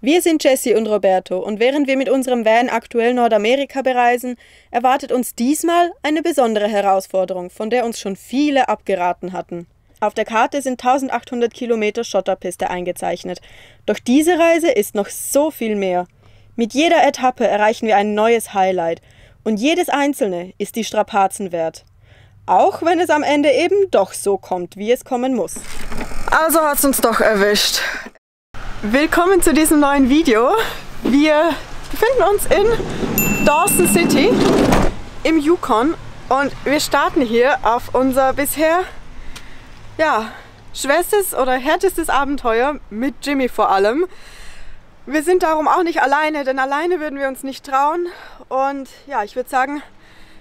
Wir sind Jessie und Roberto und während wir mit unserem Van aktuell Nordamerika bereisen, erwartet uns diesmal eine besondere Herausforderung, von der uns schon viele abgeraten hatten. Auf der Karte sind 1800 Kilometer Schotterpiste eingezeichnet, doch diese Reise ist noch so viel mehr. Mit jeder Etappe erreichen wir ein neues Highlight und jedes einzelne ist die Strapazen wert. Auch wenn es am Ende eben doch so kommt, wie es kommen muss. Also hat es uns doch erwischt. Willkommen zu diesem neuen Video. Wir befinden uns in Dawson City im Yukon und wir starten hier auf unser bisher schwerstes oder härtestes Abenteuer mit Jimmy vor allem. Wir sind darum auch nicht alleine, denn alleine würden wir uns nicht trauen. Und ja, ich würde sagen,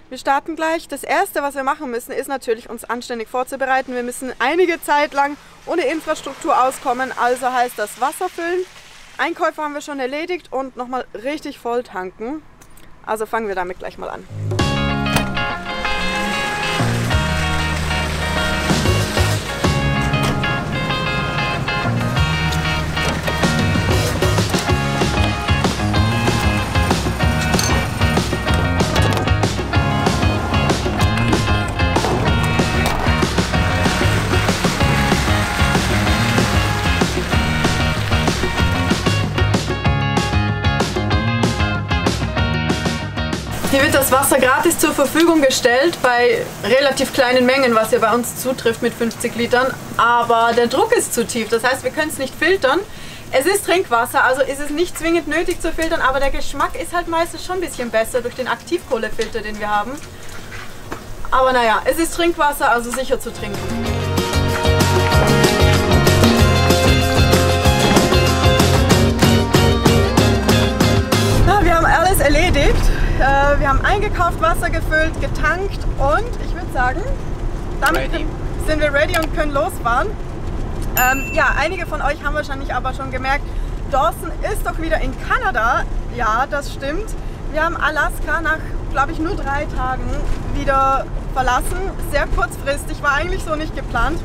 wir starten gleich. Das Erste, was wir machen müssen, ist natürlich, uns anständig vorzubereiten. Wir müssen einige Zeit lang ohne Infrastruktur auskommen, also heißt das Wasser füllen. Einkäufe haben wir schon erledigt und nochmal richtig voll tanken. Also fangen wir damit gleich mal an. Hier wird das Wasser gratis zur Verfügung gestellt, bei relativ kleinen Mengen, was ja bei uns zutrifft mit 50 Litern. Aber der Druck ist zu tief, das heißt, wir können es nicht filtern. Es ist Trinkwasser, also ist es nicht zwingend nötig zu filtern, aber der Geschmack ist halt meistens schon ein bisschen besser durch den Aktivkohlefilter, den wir haben. Aber naja, es ist Trinkwasser, also sicher zu trinken. Wir haben alles erledigt. Wir haben eingekauft, Wasser gefüllt, getankt und ich würde sagen, damit sind wir ready und können losfahren. Einige von euch haben wahrscheinlich aber schon gemerkt, Dawson ist doch wieder in Kanada. Ja, das stimmt. Wir haben Alaska nach, glaube ich, nur 3 Tagen wieder verlassen. Sehr kurzfristig, war eigentlich so nicht geplant.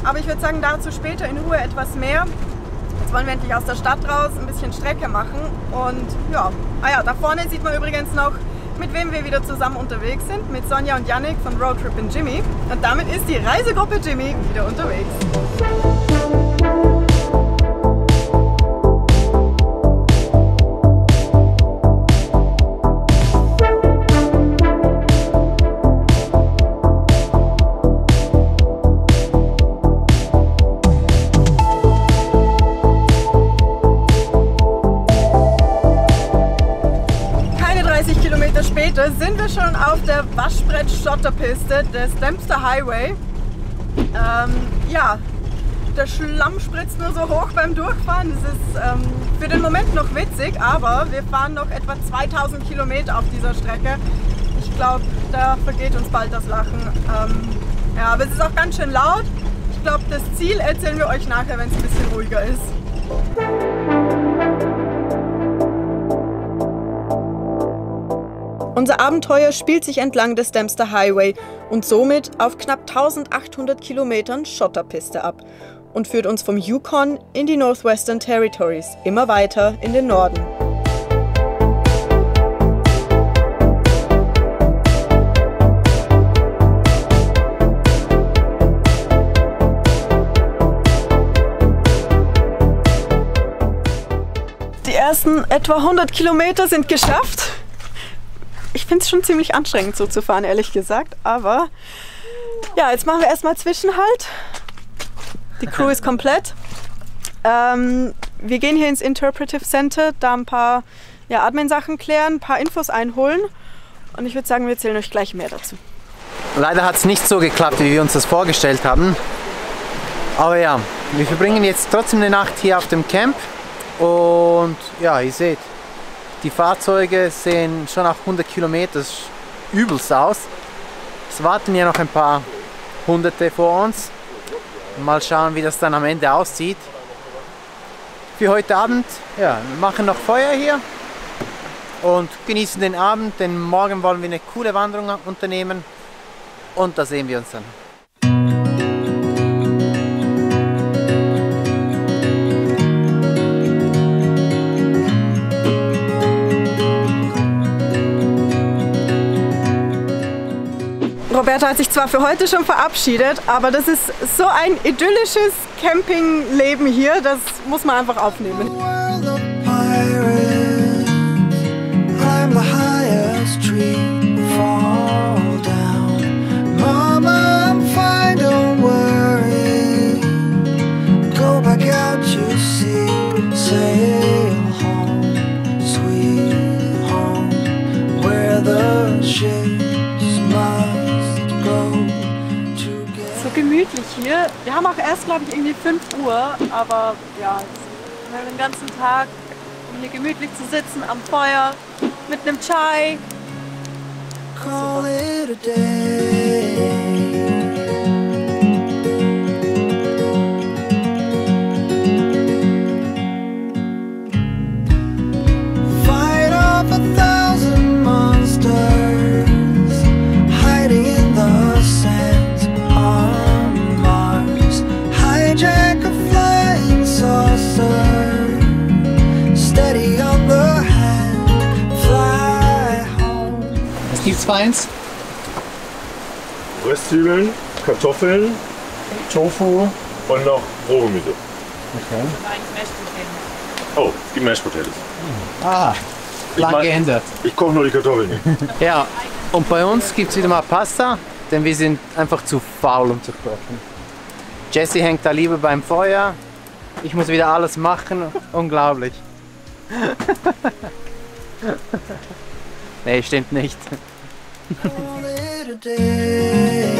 Aber ich würde sagen, dazu später in Ruhe etwas mehr. Jetzt wollen wir endlich aus der Stadt raus, ein bisschen Strecke machen und ja, da vorne sieht man übrigens noch, mit wem wir wieder zusammen unterwegs sind, mit Sonja und Yannick von Roadtrip in Jimmy und damit ist die Reisegruppe Jimmy wieder unterwegs. Später sind wir schon auf der Waschbrett-Schotterpiste des Dempster Highway. Der Schlamm spritzt nur so hoch beim Durchfahren. Das ist für den Moment noch witzig, aber wir fahren noch etwa 2000 Kilometer auf dieser Strecke. Ich glaube, da vergeht uns bald das Lachen. Aber es ist auch ganz schön laut. Ich glaube, das Ziel erzählen wir euch nachher, wenn es ein bisschen ruhiger ist. Unser Abenteuer spielt sich entlang des Dempster Highway und somit auf knapp 1800 Kilometern Schotterpiste ab und führt uns vom Yukon in die Northwestern Territories, immer weiter in den Norden. Die ersten etwa 100 Kilometer sind geschafft. Ich finde es schon ziemlich anstrengend so zu fahren, ehrlich gesagt, aber ja, jetzt machen wir erstmal Zwischenhalt. Die Crew ist komplett. Wir gehen hier ins Interpretive Center, da ein paar Admin-Sachen klären, ein paar Infos einholen und ich würde sagen, wir erzählen euch gleich mehr dazu. Leider hat es nicht so geklappt, wie wir uns das vorgestellt haben, aber ja, wir verbringen jetzt trotzdem eine Nacht hier auf dem Camp und ja, ihr seht, die Fahrzeuge sehen schon nach 100 Kilometer übelst aus. Es warten ja noch ein paar Hunderte vor uns. Mal schauen, wie das dann am Ende aussieht. Für heute Abend, wir machen noch Feuer hier und genießen den Abend, denn morgen wollen wir eine coole Wanderung unternehmen und da sehen wir uns dann. Roberto hat sich zwar für heute schon verabschiedet, aber das ist so ein idyllisches Campingleben hier, das muss man einfach aufnehmen. So gemütlich hier. Wir haben auch erst, glaube ich, irgendwie 5 Uhr, aber ja, wir haben den ganzen Tag, um hier gemütlich zu sitzen am Feuer mit einem Chai. Call it a day. Fight off 1,000 monsters hiding in the sands on Mars. Hijack a flying saucer, steady on the hand, fly home. Was gibt's für eins? Röstzwiebeln, Kartoffeln, Tofu und noch Rohgemüse. Okay. Oh, es gibt Mashed Potatoes. Ah, lang geändert. Ich koche nur die Kartoffeln nicht. Ja, und bei uns gibt es wieder mal Pasta, denn wir sind einfach zu faul, um zu kochen. Jesse hängt da lieber beim Feuer. Ich muss wieder alles machen. Unglaublich. Nee, stimmt nicht. Call it a day.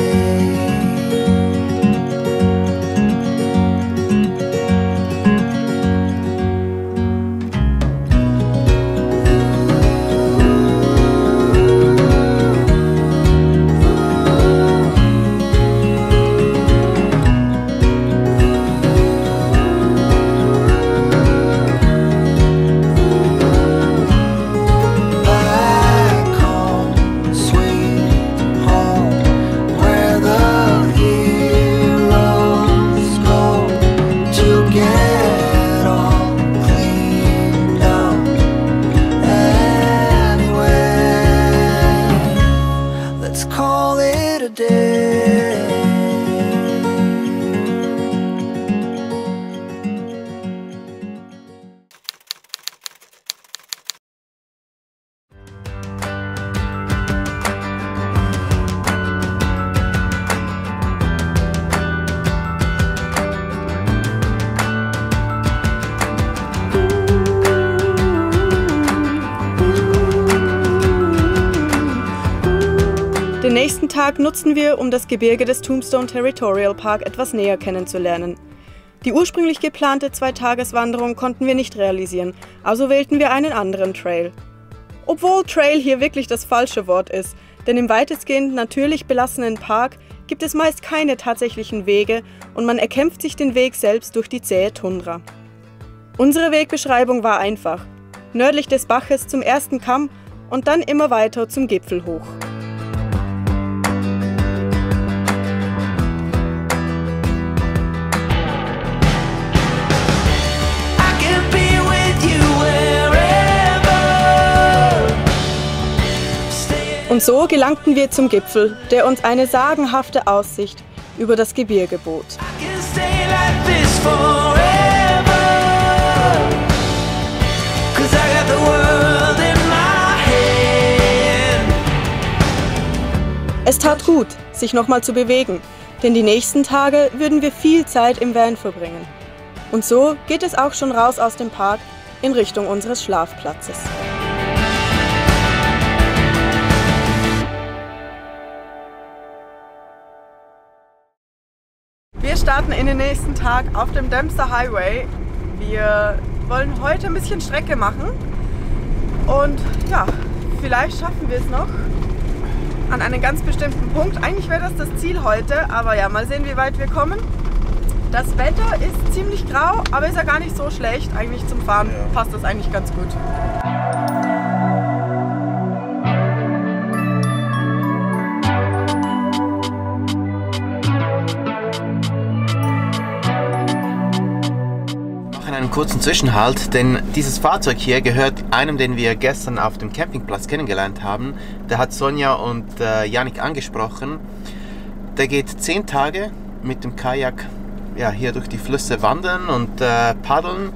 Back home, sweet home, where the heroes go to get all cleaned up. Anyway, let's call it a day. Den nächsten Tag nutzen wir, um das Gebirge des Tombstone Territorial Park etwas näher kennenzulernen. Die ursprünglich geplante 2-Tages-Wanderung konnten wir nicht realisieren, also wählten wir einen anderen Trail. Obwohl Trail hier wirklich das falsche Wort ist, denn im weitestgehend natürlich belassenen Park gibt es meist keine tatsächlichen Wege und man erkämpft sich den Weg selbst durch die zähe Tundra. Unsere Wegbeschreibung war einfach: nördlich des Baches zum ersten Kamm und dann immer weiter zum Gipfel hoch. Und so gelangten wir zum Gipfel, der uns eine sagenhafte Aussicht über das Gebirge bot. Es tat gut, sich nochmal zu bewegen, denn die nächsten Tage würden wir viel Zeit im Van verbringen. Und so geht es auch schon raus aus dem Park in Richtung unseres Schlafplatzes. Wir starten in den nächsten Tag auf dem Dempster Highway. Wir wollen heute ein bisschen Strecke machen und ja, vielleicht schaffen wir es noch an einen ganz bestimmten Punkt. Eigentlich wäre das Ziel heute, aber ja, mal sehen, wie weit wir kommen. Das Wetter ist ziemlich grau, aber ist ja gar nicht so schlecht. Eigentlich zum Fahren passt das eigentlich ganz gut. kurzen Zwischenhalt, denn dieses Fahrzeug hier gehört einem, den wir gestern auf dem Campingplatz kennengelernt haben. Der hat Sonja und Yannick angesprochen. Der geht 10 Tage mit dem Kajak hier durch die Flüsse wandern und paddeln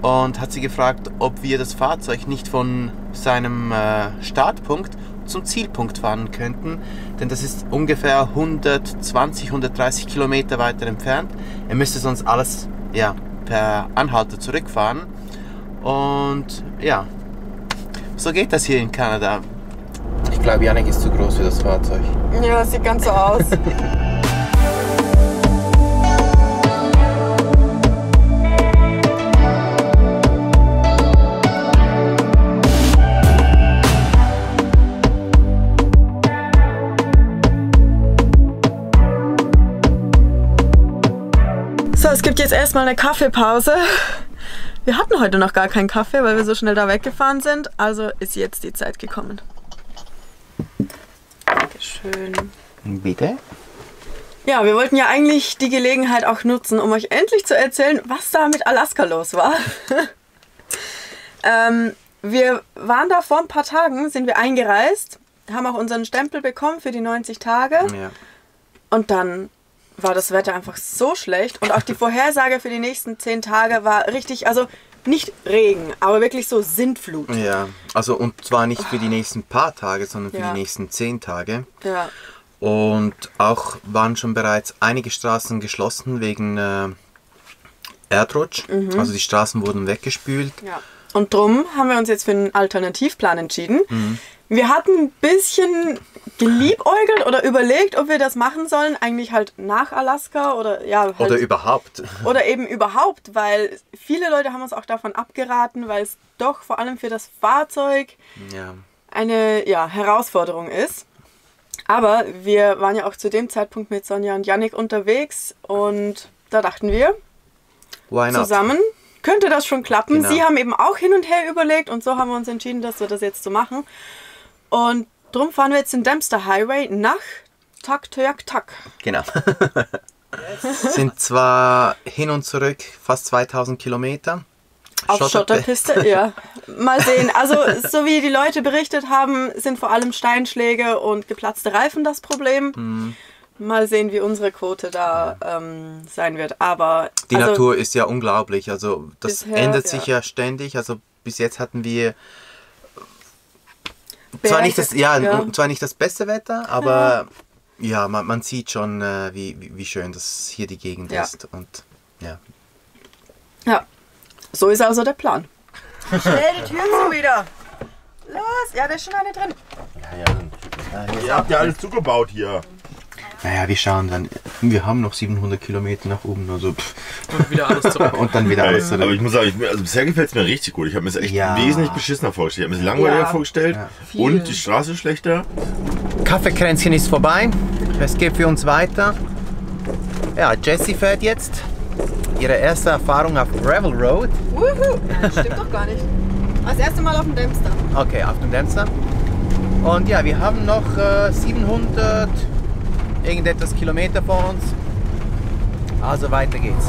und hat sie gefragt, ob wir das Fahrzeug nicht von seinem Startpunkt zum Zielpunkt fahren könnten, denn das ist ungefähr 120, 130 Kilometer weiter entfernt. Er müsste sonst alles per Anhalter zurückfahren und so geht das hier in Kanada. Ich glaube, Yannick ist zu groß für das Fahrzeug. Ja, sieht ganz so aus. So, es gibt jetzt erstmal eine Kaffeepause. Wir hatten heute noch gar keinen Kaffee, weil wir so schnell da weggefahren sind. Also ist jetzt die Zeit gekommen. Dankeschön. Bitte? Ja, wir wollten ja eigentlich die Gelegenheit auch nutzen, um euch endlich zu erzählen, was da mit Alaska los war. Wir waren da vor ein paar Tagen, sind wir eingereist, haben auch unseren Stempel bekommen für die 90 Tage. Ja. Und dann war das Wetter einfach so schlecht und auch die Vorhersage für die nächsten 10 Tage war richtig, also nicht Regen, aber wirklich so Sintflut. Ja, also und zwar nicht für die nächsten paar Tage, sondern für die nächsten 10 Tage. Ja. Und auch waren schon bereits einige Straßen geschlossen wegen Erdrutsch. Also die Straßen wurden weggespült. Ja. Und drum haben wir uns jetzt für einen Alternativplan entschieden. Wir hatten ein bisschen geliebäugelt oder überlegt, ob wir das machen sollen, eigentlich halt nach Alaska oder halt oder überhaupt. Oder eben überhaupt, weil viele Leute haben uns auch davon abgeraten, weil es doch vor allem für das Fahrzeug eine Herausforderung ist. Aber wir waren ja auch zu dem Zeitpunkt mit Sonja und Yannick unterwegs und da dachten wir, zusammen könnte das schon klappen. Genau. Sie haben eben auch hin und her überlegt und so haben wir uns entschieden, dass wir das jetzt so machen. Und drum fahren wir jetzt den Dempster Highway nach Tuktoyaktuk. Genau. Sind zwar hin und zurück fast 2000 Kilometer. Auf Schotterpiste, ja. Mal sehen. Also, so wie die Leute berichtet haben, sind vor allem Steinschläge und geplatzte Reifen das Problem. Mal sehen, wie unsere Quote da sein wird. Aber die Natur ist ja unglaublich. Also, das bisher, ändert sich ja ständig. Also, bis jetzt hatten wir zwar nicht das beste Wetter, aber man sieht schon, wie schön das hier die Gegend ist. Und ja, so ist also der Plan. Schnell die Türen zu wieder. Los, ja, da ist schon eine drin. Ihr habt ja alles zugebaut hier. Naja, wir schauen dann. Wir haben noch 700 Kilometer nach oben. Also und wieder alles zurück. Und dann wieder alles zurück. Aber ich muss sagen, bisher gefällt es mir richtig gut. Ich habe mir das echt wesentlich beschissener vorgestellt. Ich habe mir das langweiliger vorgestellt. Und die Straße ist schlechter. Kaffeekränzchen ist vorbei. Es geht für uns weiter. Ja, Jessie fährt jetzt ihre erste Erfahrung auf Gravel Road. Wuhu! Ja, stimmt doch gar nicht. Das erste Mal auf dem Dempster. Okay, auf dem Dempster. Und ja, wir haben noch 700 irgendetwas Kilometer vor uns. Also weiter geht's.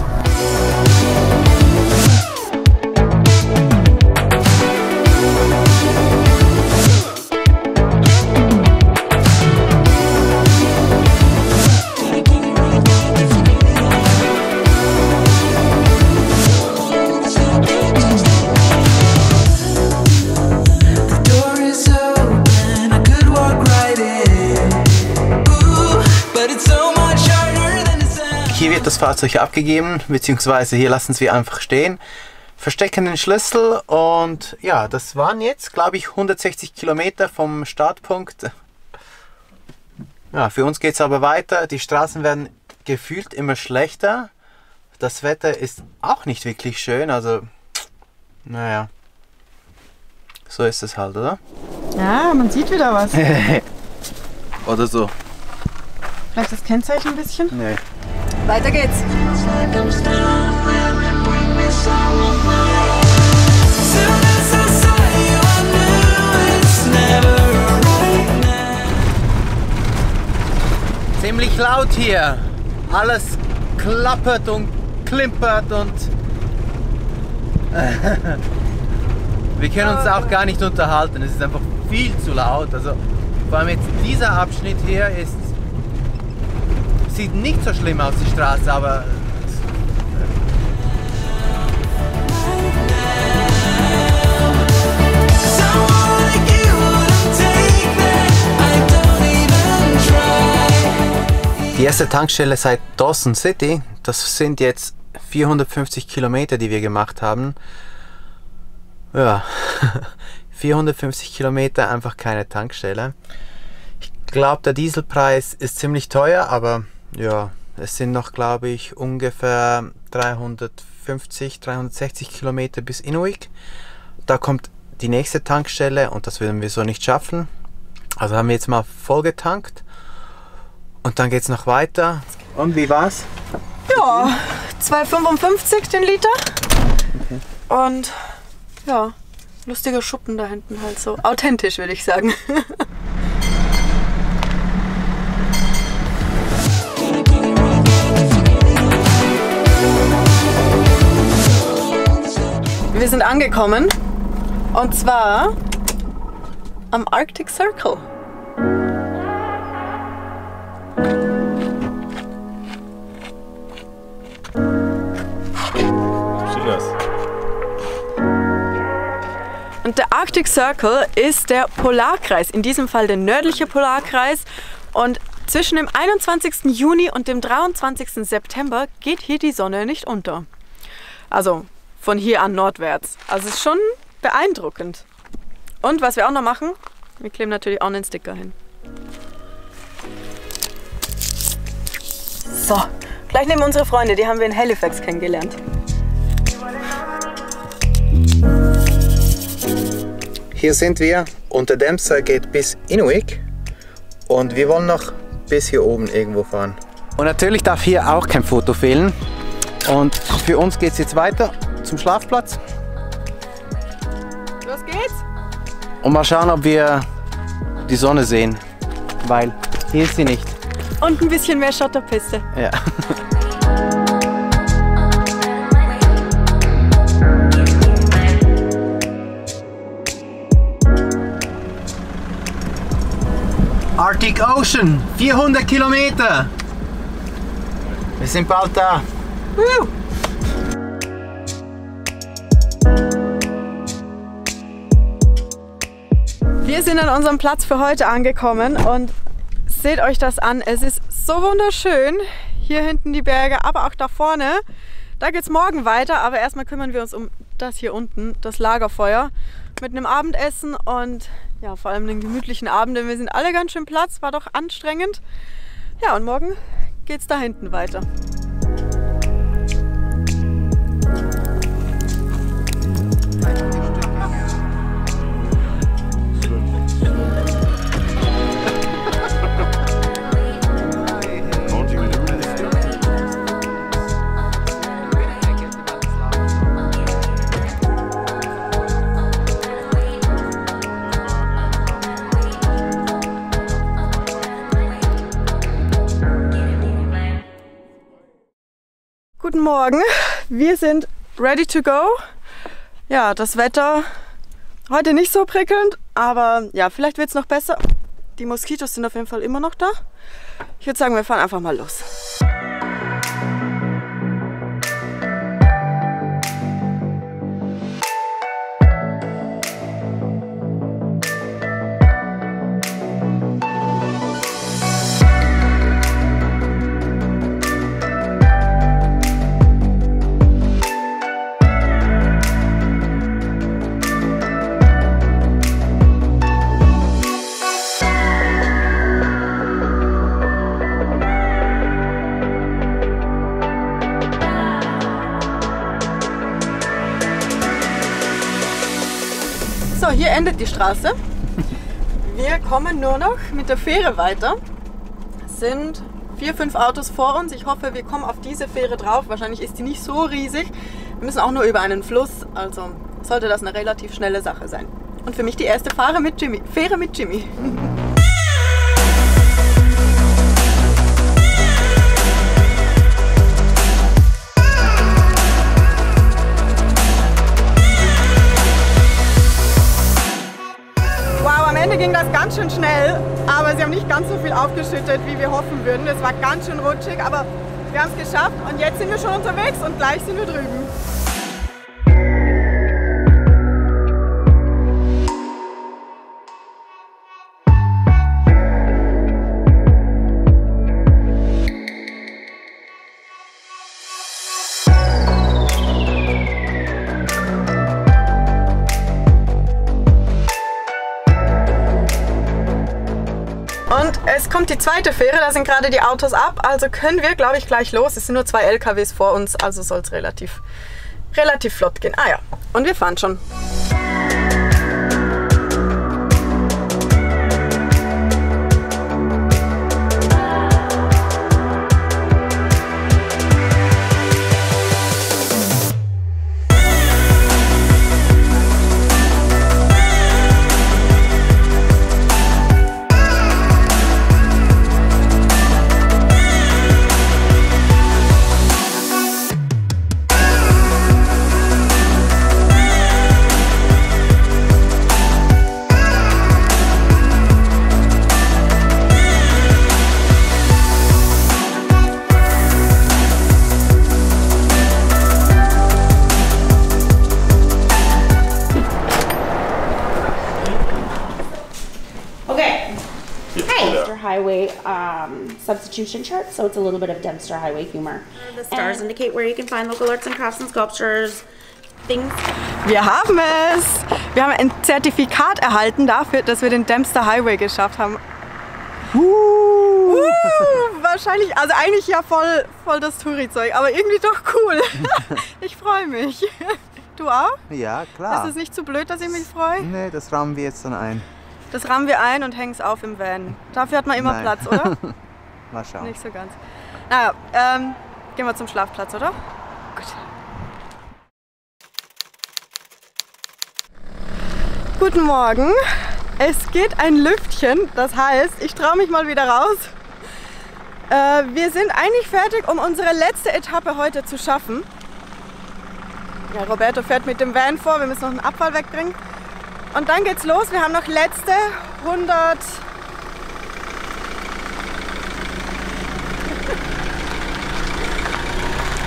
Hier wird das Fahrzeug abgegeben, beziehungsweise hier lassen wir einfach stehen, verstecken den Schlüssel und ja, das waren jetzt, glaube ich, 160 Kilometer vom Startpunkt. Ja, für uns geht es aber weiter, die Straßen werden gefühlt immer schlechter, das Wetter ist auch nicht wirklich schön, also naja, so ist es halt, oder? Ja, man sieht wieder was. Oder so. Vielleicht das Kennzeichen ein bisschen? Nee. Weiter geht's. Ziemlich laut hier. Alles klappert und klimpert und Wir können uns auch gar nicht unterhalten, es ist einfach viel zu laut. Also vor allem jetzt dieser Abschnitt hier sieht nicht so schlimm aus, die Straße, aber die erste Tankstelle seit Dawson City, das sind jetzt 450 Kilometer, die wir gemacht haben. Ja, 450 Kilometer, einfach keine Tankstelle. Ich glaube, der Dieselpreis ist ziemlich teuer, aber ja, es sind noch, glaube ich, ungefähr 350, 360 Kilometer bis Inuvik. Da kommt die nächste Tankstelle und das werden wir so nicht schaffen. Also haben wir jetzt mal voll getankt. Und dann geht es noch weiter. Und wie war's? Ja, 2,55 den Liter. Okay. Und ja, lustiger Schuppen da hinten halt so. Authentisch, würde ich sagen. Wir sind angekommen. Und zwar am Arctic Circle. Und der Arctic Circle ist der Polarkreis, in diesem Fall der nördliche Polarkreis. Und zwischen dem 21. Juni und dem 23. September geht hier die Sonne nicht unter. Also von hier an nordwärts. Also es ist schon beeindruckend. Und was wir auch noch machen, wir kleben natürlich auch einen Sticker hin. So, gleich neben unsere Freunde, die haben wir in Halifax kennengelernt. Hier sind wir und der Dämser geht bis Inuvik und wir wollen noch bis hier oben irgendwo fahren. Und natürlich darf hier auch kein Foto fehlen. Und für uns geht es jetzt weiter zum Schlafplatz. Los geht's! Und mal schauen, ob wir die Sonne sehen, weil hier ist sie nicht. Und ein bisschen mehr Schotterpiste. Ja. Arctic Ocean, 400 Kilometer. Wir sind bald da. Wir sind an unserem Platz für heute angekommen und seht euch das an. Es ist so wunderschön. Hier hinten die Berge, aber auch da vorne. Da geht es morgen weiter, aber erstmal kümmern wir uns um das hier unten, das Lagerfeuer, mit einem Abendessen und ja, vor allem den gemütlichen Abend, denn wir sind alle ganz schön platt, war doch anstrengend. Ja, und morgen geht's da hinten weiter. Guten Morgen, wir sind ready to go. Ja, das Wetter heute nicht so prickelnd, aber ja, vielleicht wird es noch besser. Die Moskitos sind auf jeden Fall immer noch da. Ich würde sagen, wir fahren einfach mal los. So, hier endet die Straße. Wir kommen nur noch mit der Fähre weiter. Es sind 4, 5 Autos vor uns. Ich hoffe, wir kommen auf diese Fähre drauf. Wahrscheinlich ist die nicht so riesig. Wir müssen auch nur über einen Fluss, also sollte das eine relativ schnelle Sache sein. Und für mich die erste Fähre mit Jimmy. ging das ganz schön schnell, aber sie haben nicht ganz so viel aufgeschüttet, wie wir hoffen würden. Es war ganz schön rutschig, aber wir haben es geschafft und jetzt sind wir schon unterwegs und gleich sind wir drüben. Und es kommt die zweite Fähre, da sind gerade die Autos ab, also können wir, glaube ich, gleich los. Es sind nur 2 LKWs vor uns, also soll es relativ flott gehen. Ah ja, und wir fahren schon. Highway substitution chart, so it's a little bit of Dempster Highway humor. The stars indicate where you can find local arts and crafts and sculptures, things. Wir haben es! Wir haben ein Zertifikat erhalten dafür, dass wir den Dempster Highway geschafft haben. Wahrscheinlich, also eigentlich ja voll das Touri-Zeug, aber irgendwie doch cool. Ich freue mich. Du auch? Ja, klar. Ist es nicht zu blöd, dass ich mich freue? Nee, das rahmen wir jetzt dann ein. Das rahmen wir ein und hängen es auf im Van. Dafür hat man immer Platz, oder? Mal schauen. Nicht so ganz. Naja, gehen wir zum Schlafplatz, oder? Gut. Guten Morgen. Es geht ein Lüftchen, das heißt, ich traue mich mal wieder raus. Wir sind eigentlich fertig, um unsere letzte Etappe heute zu schaffen. Ja, Roberto fährt mit dem Van vor, wir müssen noch einen Abfall wegbringen. Und dann geht's los. Wir haben noch letzte 100.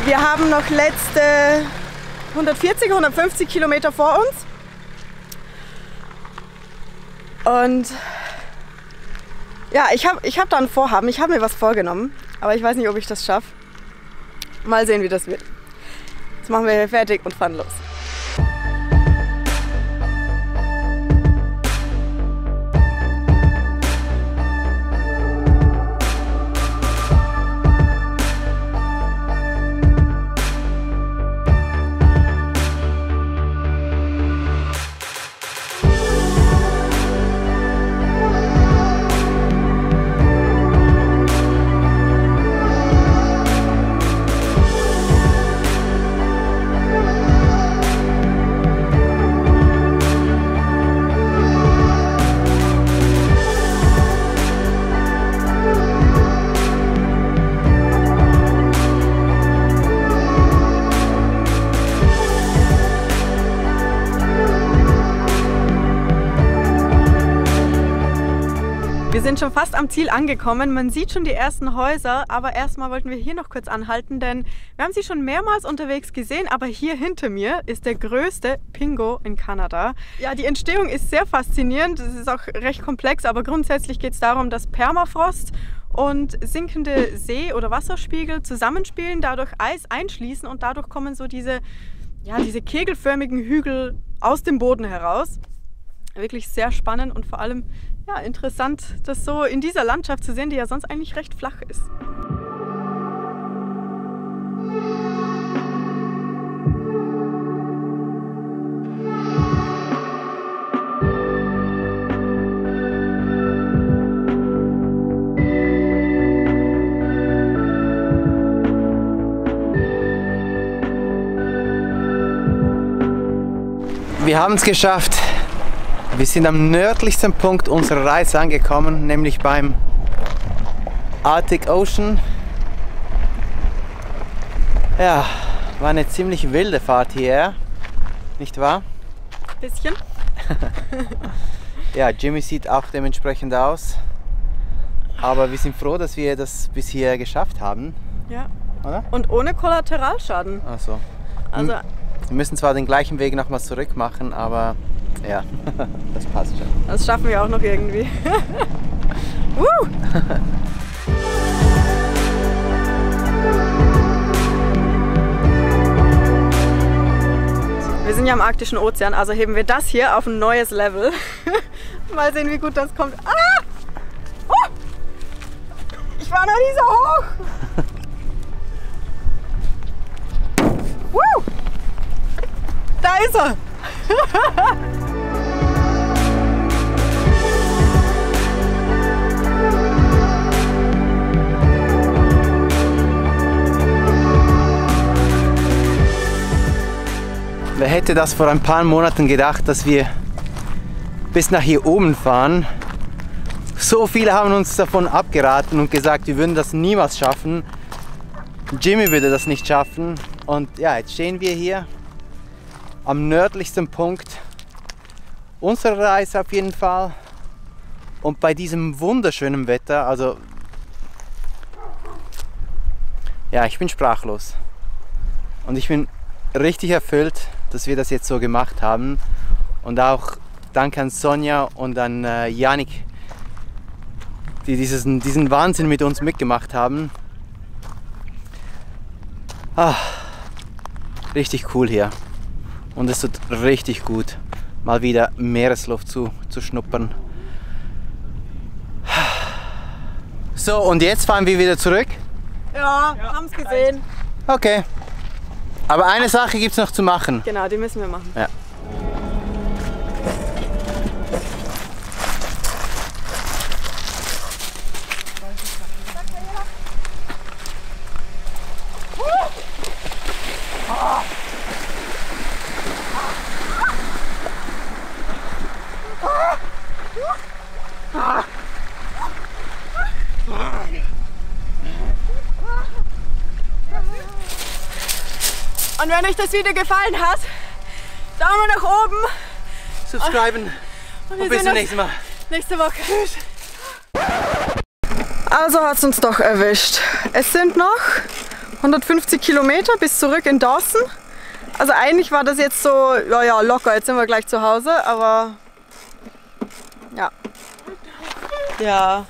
Wir haben noch letzte 140, 150 Kilometer vor uns. Und ja, ich hab da ein Vorhaben. Ich habe mir was vorgenommen, aber ich weiß nicht, ob ich das schaffe. Mal sehen, wie das wird. Jetzt machen wir hier fertig und fahren los. Wir sind schon fast am Ziel angekommen. Man sieht schon die ersten Häuser, aber erstmal wollten wir hier noch kurz anhalten, denn wir haben sie schon mehrmals unterwegs gesehen, aber hier hinter mir ist der größte Pingo in Kanada. Ja, die Entstehung ist sehr faszinierend, es ist auch recht komplex, aber grundsätzlich geht es darum, dass Permafrost und sinkende See- oder Wasserspiegel zusammenspielen, dadurch Eis einschließen und dadurch kommen so diese kegelförmigen Hügel aus dem Boden heraus. Wirklich sehr spannend und vor allem ja, interessant, das so in dieser Landschaft zu sehen, die ja sonst eigentlich recht flach ist. Wir haben es geschafft. Wir sind am nördlichsten Punkt unserer Reise angekommen, nämlich beim Arctic Ocean. Ja, war eine ziemlich wilde Fahrt hierher, nicht wahr? Bisschen. Ja, Jimmy sieht auch dementsprechend aus. Aber wir sind froh, dass wir das bis hier geschafft haben. Ja. Oder? Und ohne Kollateralschaden. Ach so. Also, Wir müssen zwar den gleichen Weg nochmal zurück machen, aber ja, das passt schon. das schaffen wir auch noch irgendwie. Wir sind ja im Arktischen Ozean, also heben wir das hier auf ein neues Level. Mal sehen, wie gut das kommt. Ah! Oh! Ich war noch nie so hoch! Woo! Da ist er! Wer hätte das vor ein paar Monaten gedacht, dass wir bis nach hier oben fahren? So viele haben uns davon abgeraten und gesagt, wir würden das niemals schaffen. Jimmy würde das nicht schaffen. Und ja, jetzt stehen wir hier am nördlichsten Punkt unserer Reise auf jeden Fall. Und bei diesem wunderschönen Wetter, also ja, ich bin sprachlos. Und ich bin richtig erfüllt, dass wir das jetzt so gemacht haben. Und auch danke an Sonja und an Janik, die diesen Wahnsinn mit uns mitgemacht haben. Richtig cool hier. Und es tut richtig gut, mal wieder Meeresluft zu schnuppern. So, und jetzt fahren wir wieder zurück. Ja, haben es gesehen. Okay. Aber eine Sache gibt es noch zu machen. Genau, die müssen wir machen. Ja. Und wenn euch das Video gefallen hat, Daumen nach oben. Subscriben. Und bis zum nächsten Mal. Nächste Woche. Also hat es uns doch erwischt. Es sind noch 150 Kilometer bis zurück in Dawson. Also eigentlich war das jetzt so, ja locker, jetzt sind wir gleich zu Hause, aber ja. Ja.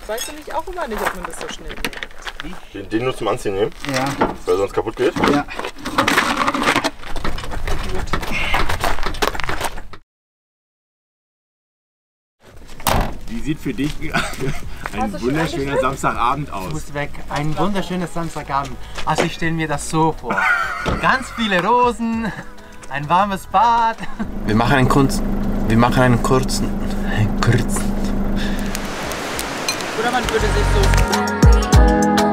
Weißt du nicht auch immer nicht, ob man das so schnell macht? Den nur zum Anziehen nehmen? Ja. Weil sonst kaputt geht? Ja. Wie sieht für dich ein wunderschöner Samstagabend aus? Muss weg. Ein wunderschöner Samstagabend. Also ich stelle mir das so vor. Ganz viele Rosen, ein warmes Bad. Wir machen einen kurzen. Oder man würde sich so...